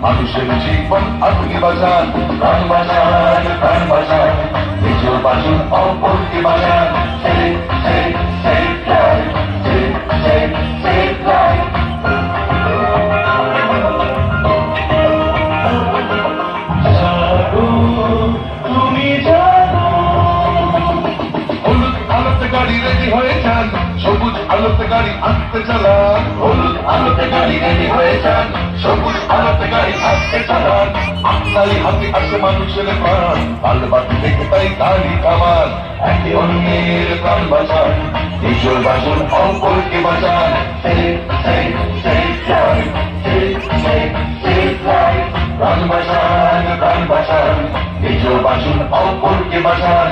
মানুষের জীবন আপনি বাঁচান, প্রাণ বাঁচান, প্রাণ বাঁচান, নিজের বাঁচুন অপরকে বাঁচান। Save, save, save life, save, save, save life. জানো, তুমি জানো, হলুদ আলোতে গাড়ি রেডি হয়ে যান, সবুজ আলোতে গাড়ি আসতে চালান। হলুদ আলোতে গাড়ি রেডি হয়ে যান, সবুজ আলোতে গাড়ি আসতে চালান। আপনারই হাতে আছে মানুষের প্রাণ, আলবাতি থেকে তাই গাড়ি থামান। একে অন্যের প্রাণ বাঁচান, নিজের বাঁচুন অপরকে বাঁচান। Save, save, save life, save, save, save life. প্রাণ বাঁচান, প্রাণ বাঁচান, নিজের বাঁচুন অপরকে বাঁচান।